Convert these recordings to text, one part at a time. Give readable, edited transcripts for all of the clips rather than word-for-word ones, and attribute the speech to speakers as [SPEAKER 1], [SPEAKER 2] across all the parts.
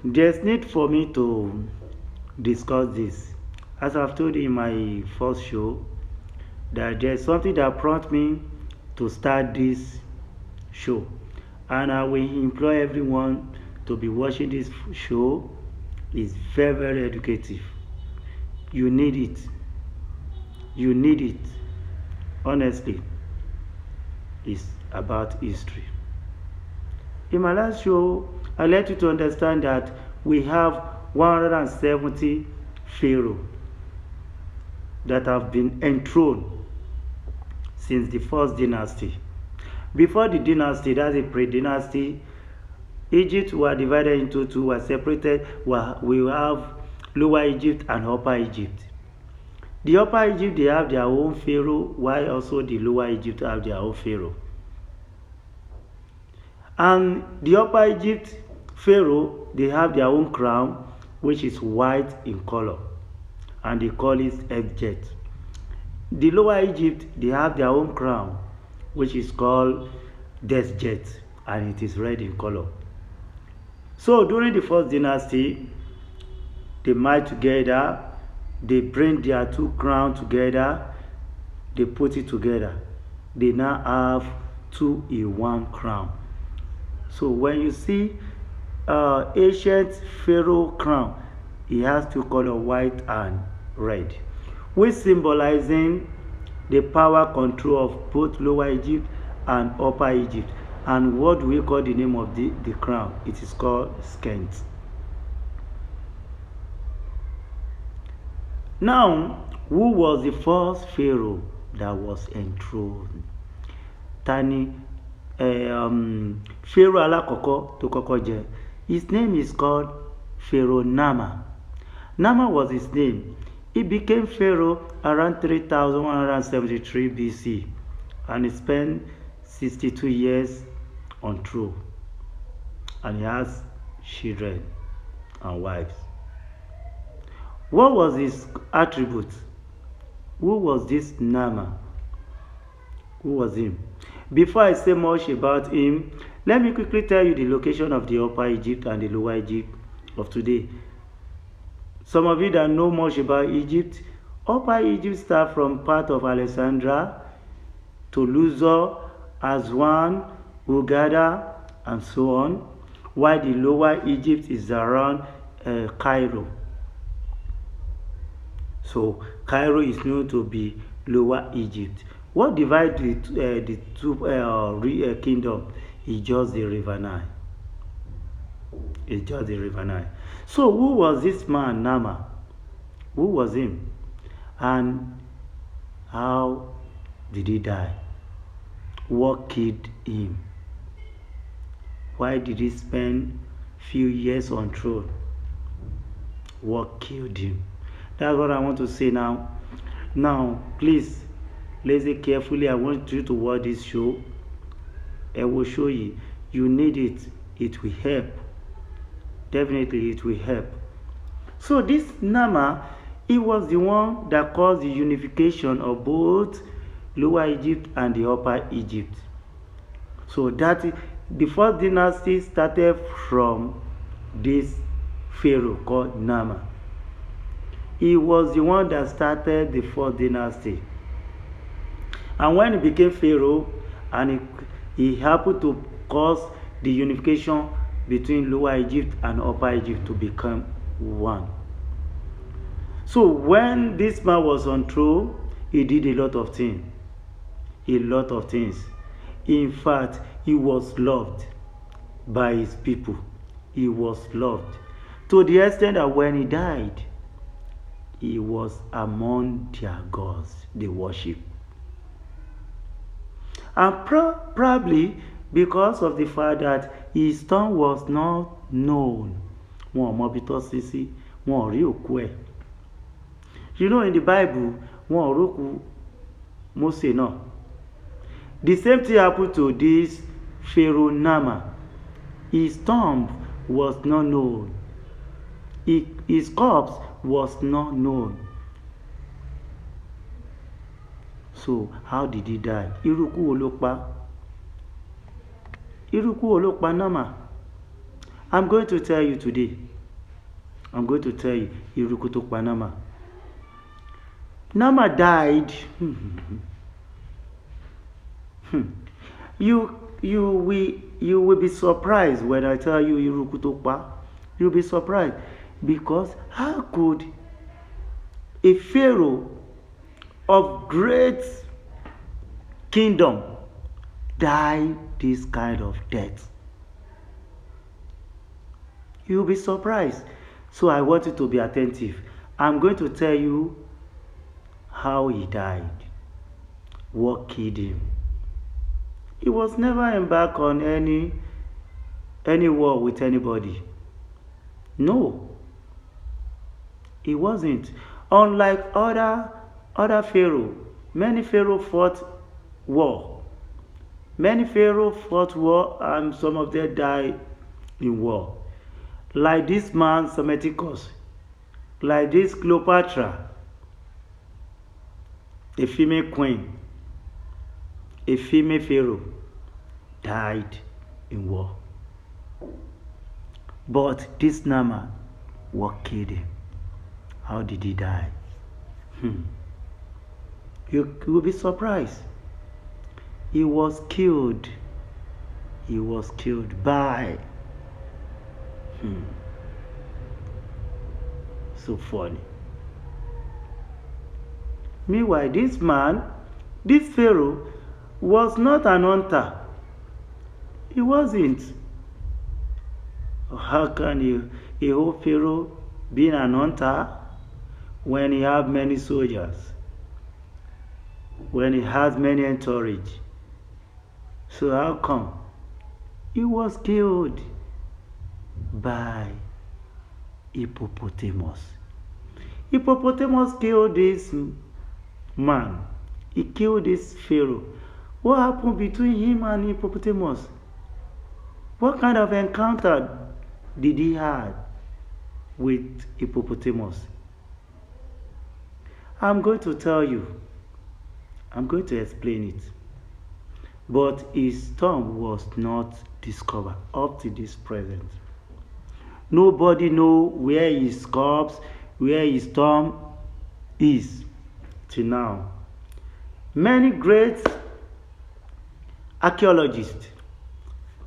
[SPEAKER 1] there's need for me to discuss this. As I've told you in my first show, that there's something that prompted me to start this show, and I will implore everyone to be watching this show. It's very, very educative. You need it. You need it. Honestly, it's about history. In my last show, I let you to understand that we have 170 pharaohs that have been enthroned since the first dynasty. Before the dynasty, that's a pre-dynasty, Egypt were divided into two, were separated. We have Lower Egypt and Upper Egypt. The Upper Egypt, they have their own pharaoh, while also the Lower Egypt have their own pharaoh. And the Upper Egypt pharaoh, they have their own crown, which is white in color, and they call it Ebjet. The Lower Egypt, they have their own crown, which is called Desjet, and it is red in color. So during the first dynasty, they merge together, they bring their two crowns together, they put it together. They now have two in one crown. So when you see ancient pharaoh crown, it has two colors, white and red, which symbolizing the power control of both Lower Egypt and Upper Egypt. And what do we call the name of the crown? It is called Skent. Now, who was the first pharaoh that was enthroned? Tani pharaoh alakoko to kọ́kọ́ jẹ. His name is called Pharaoh Nama. Nama was his name. He became pharaoh around 3173 BC, and he spent 62 years on throne, and he has children and wives. What was his attribute? Who was this Nama? Who was him? Before I say much about him, let me quickly tell you the location of the Upper Egypt and the Lower Egypt of today. Some of you that know much about Egypt, Upper Egypt starts from part of Alexandria to Luxor, Aswan, Hurghada, and so on, while the Lower Egypt is around Cairo. So Cairo is known to be Lower Egypt. What divides the two kingdoms is just the River Nile. It's just the River Nile. So who was this man, Nama? Who was him? And how did he die? What killed him? Why did he spend few years on throne? What killed him? That's what I want to say now. Now, please listen carefully. I want you to watch this show. I will show you. You need it. It will help. Definitely, it will help. So this Nama, he was the one that caused the unification of both Lower Egypt and the Upper Egypt. So that the first dynasty started from this pharaoh called Nama. He was the one that started the fourth dynasty. And when he became pharaoh, and he happened to cause the unification between Lower Egypt and Upper Egypt to become one. So when this man was on throne, he did a lot of things. A lot of things. In fact, he was loved by his people. He was loved to the extent that when he died, he was among their gods they worship. And probably because of the fact that his tomb was not known. You know, in the Bible, Mose no. The same thing happened to this Pharaoh Nama. His tomb was not known. His corpse was not known. So how did he die? Iruku wo ló pa Nama. I'm going to tell you today. I'm going to tell you, Eruku tó pa Nama. Nama died. You will be surprised when I tell you Eruku tó pa. You'll be surprised because how could a pharaoh of great kingdom die this kind of death? You'll be surprised. So I want you to be attentive. I'm going to tell you how he died, what killed him. He was never embarked on any war with anybody. No, he wasn't. Unlike other pharaoh, many pharaoh fought war. Many pharaoh fought war, and some of them died in war. Like this man Psammetichus, like this Cleopatra, a female queen, a female pharaoh, died in war. But this Nama, what killed him? How did he die? You will be surprised. He was killed. He was killed by. So funny. Meanwhile, this man, this pharaoh, was not an hunter. He wasn't. How can a whole pharaoh be an hunter when he has many soldiers, when he has many entourage? So how come? He was killed by Hippopotamus. Hippopotamus killed this man. He killed this pharaoh. What happened between him and Hippopotamus? What kind of encounter did he have with Hippopotamus? I'm going to tell you. I'm going to explain it. But his tomb was not discovered up to this present. Nobody knows where his corpse, where his tomb is till now. Many great archaeologists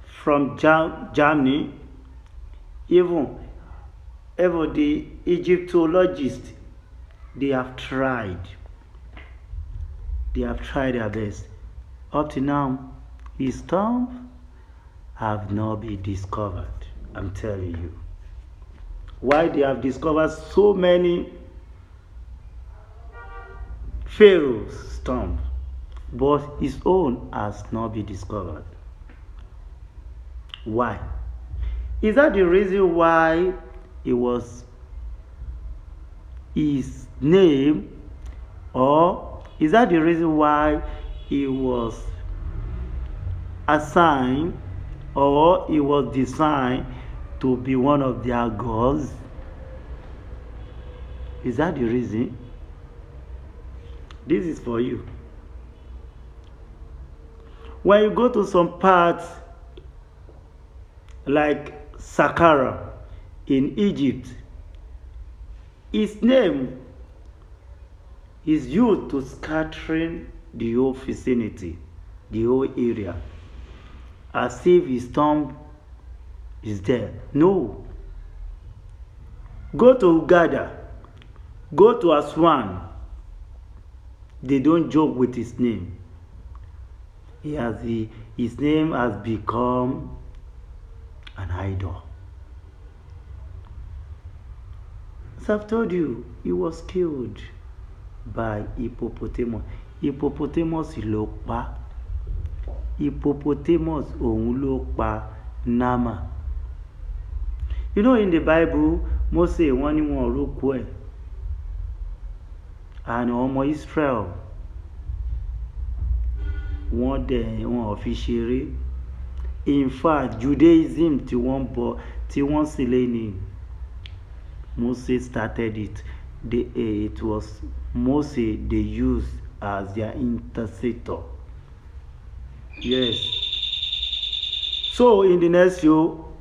[SPEAKER 1] from Germany, even the Egyptologists, they have tried their best. Up to now, his tomb have not been discovered. I'm telling you. Why they have discovered so many pharaohs' tomb, but his own has not been discovered. Why? Is that the reason why it was his name, or is that the reason why he was assigned or he was designed to be one of their gods? Is that the reason? This is for you. When you go to some parts like Saqqara in Egypt, his name is used to scattering the whole vicinity, the whole area, as if his tomb is there. No. Go to Uganda, go to Aswan. They don't joke with his name. His name has become an idol. So I've told you, he was killed by Hippopotamus. Hippopotamus ló pa. Hippopotamus òun ló pa Nama. You know, in the Bible, Mose wọ́n ní wọn rókú ẹ̀, and ọmọ Israel wọ́n ò fi ṣeré. In fact, Judaism tí wọ́n sì lé ní Moses started it. It was Moses they used as their intercessor. Yes. So in the next show,